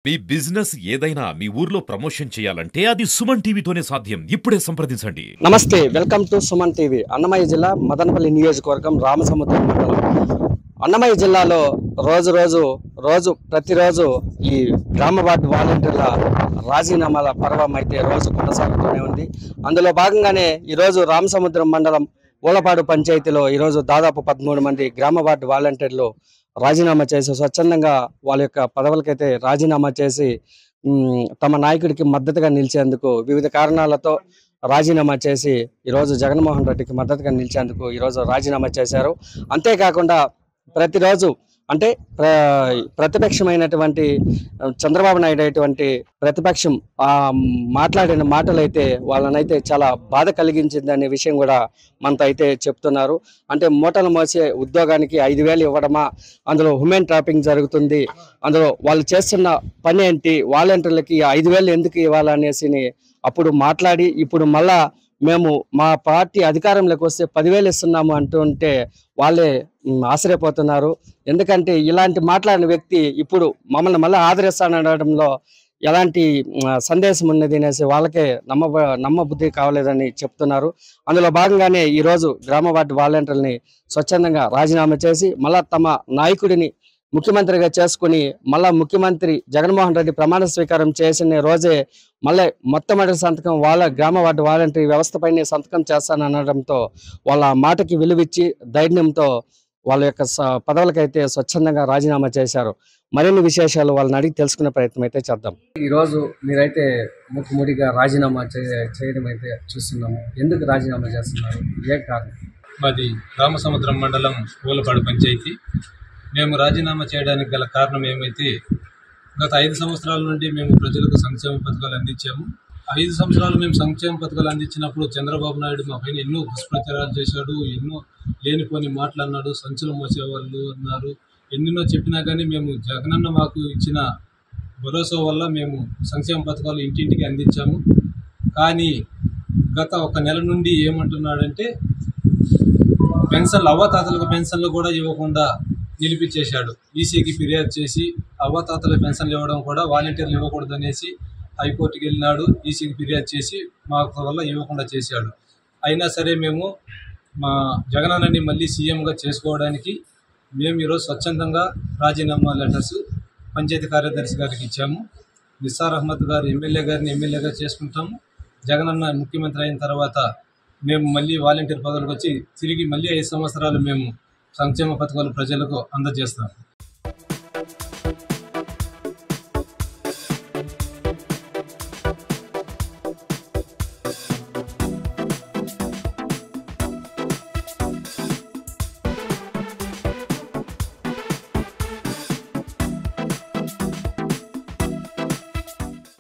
మీ business ఏదైనా మీ ఊర్లో promotion చేయాలంటే అది సుమన్ టీవీతోనే సాధ్యం. ఇప్పుడే సంప్రదించండి. నమస్తే, welcome to Suman TV. Annamayya జిల్లా మదనపల్లి నియోజకవర్గం రామసముద్రం మండలం. అన్నమయ్య జిల్లాలో ప్రతిరోజు ఈ గ్రామ వార్డు వాలంటీర్ల రాజీనామాల పర్వం అయితే రోజు కొనసాగుతూనే ఉంది. అందులో భాగంగానే ఈరోజు రామసముద్రం మండలం ఊలపాడు పంచాయతీలో ఈరోజు దాదాపు 13 మంది గ్రామ వార్డు వాలంటీర్లు రాజీనామా చేసి స్వచ్ఛందంగా వాళ్ళ యొక్క పదవులకైతే రాజీనామా చేసి తమ నాయకుడికి మద్దతుగా నిలిచేందుకు వివిధ కారణాలతో రాజీనామా చేసి ఈరోజు జగన్మోహన్ రెడ్డికి మద్దతుగా నిలిచేందుకు ఈరోజు రాజీనామా చేశారు. అంతేకాకుండా ప్రతిరోజు అంటే ప్రతిపక్షమైనటువంటి చంద్రబాబు నాయుడు అటువంటి ప్రతిపక్షం మాట్లాడిన మాటలైతే వాళ్ళనైతే చాలా బాధ కలిగించింది అనే విషయం కూడా మనతో అయితే చెప్తున్నారు. అంటే మూటలు మోసే ఉద్యోగానికి 5,000 ఇవ్వడమా, అందులో హ్యూమన్ ట్రాపింగ్ జరుగుతుంది, అందులో వాళ్ళు చేస్తున్న పని ఏంటి, వాలంటీర్లకి 5,000 ఎందుకు ఇవ్వాలనేసి అప్పుడు మాట్లాడి ఇప్పుడు మళ్ళా మేము మా పార్టీ అధికారంలోకి వస్తే 10,000 ఇస్తున్నాము అంటుంటే వాళ్ళే ఆశ్చర్యపోతున్నారు. ఎందుకంటే ఇలాంటి మాట్లాడిన వ్యక్తి ఇప్పుడు మమ్మల్ని మళ్ళీ ఆదరిస్తానడంలో ఎలాంటి సందేశం ఉన్నది అనేసి వాళ్ళకే నమ్మబుద్ధి కావలేదని చెప్తున్నారు. అందులో భాగంగానే ఈరోజు గ్రామ వార్డు వాలంటీర్లని స్వచ్ఛందంగా రాజీనామా చేసి మళ్ళా తమ నాయకుడిని ముఖ్యమంత్రిగా చేసుకుని మళ్ళా ముఖ్యమంత్రి జగన్మోహన్ రెడ్డి ప్రమాణ స్వీకారం చేసిన రోజే మళ్ళీ మొట్టమొదటి సంతకం వాళ్ళ గ్రామ వార్డు వాలంటీర్ వ్యవస్థపైనే సంతకం చేస్తాననడంతో వాళ్ళ మాటకి విలువిచ్చి ధైర్యంతో వాళ్ళ యొక్క పదవులకైతే స్వచ్ఛందంగా రాజీనామా చేశారు. మరిన్ని విశేషాలు వాళ్ళని అడిగి తెలుసుకునే ప్రయత్నం అయితే చేద్దాం. ఈరోజు మీరైతే ముఖ్యమంత్రిగా రాజీనామా చేయడం అయితే చూస్తున్నాము. ఎందుకు రాజీనామా చేస్తున్నారు, ఏ కారణం? మాది రామసముద్రం మండలం ఊలపాడు పంచాయతీ. మేము రాజీనామా చేయడానికి గల కారణం ఏమైతే గత 5 సంవత్సరాల నుండి మేము ప్రజలకు సంక్షేమ పథకాలు అందించాము. 5 సంవత్సరాలు మేము సంక్షేమ పథకాలు అందించినప్పుడు చంద్రబాబు నాయుడు మా పైన ఎన్నో దుష్ప్రచారాలు చేశాడు, ఎన్నో లేనిపోని మాటలు అన్నాడు, సంచులు మోసేవాళ్ళు అన్నారు. ఎన్నెన్నో చెప్పినా కానీ మేము జగనన్న మాకు ఇచ్చిన భరోసా వల్ల మేము సంక్షేమ పథకాలు ఇంటింటికి అందించాము. కానీ గత 1 నెల నుండి ఏమంటున్నాడంటే పెన్షన్లు అవ్వాతాతలకు పెన్షన్లు కూడా ఇవ్వకుండా నిలిపించేశాడు. ఈసీకి ఫిర్యాదు చేసి అవ్వాతాతల పెన్షన్లు ఇవ్వడం కూడా వాలంటీర్లు ఇవ్వకూడదు అనేసి హైకోర్టుకి వెళ్ళినాడు. ఈసీకి ఫిర్యాదు చేసి మాకు వల్ల ఇవ్వకుండా చేశాడు. అయినా సరే మేము మా జగనన్నని మళ్ళీ సీఎంగా చేసుకోవడానికి మేము ఈరోజు స్వచ్ఛందంగా రాజీనామా లెటర్స్ పంచాయతీ కార్యదర్శి గారికి ఇచ్చాము. నిస్సార్ అహ్మద్ గారు ఎమ్మెల్యే గారిని ఎమ్మెల్యేగా చేసుకుంటాము. జగనన్న ముఖ్యమంత్రి అయిన తర్వాత మేము మళ్ళీ వాలంటీర్ పదవులకు వచ్చి తిరిగి మళ్ళీ 5 సంవత్సరాలు మేము సంక్షేమ పథకాలు ప్రజలకు అందజేస్తాము.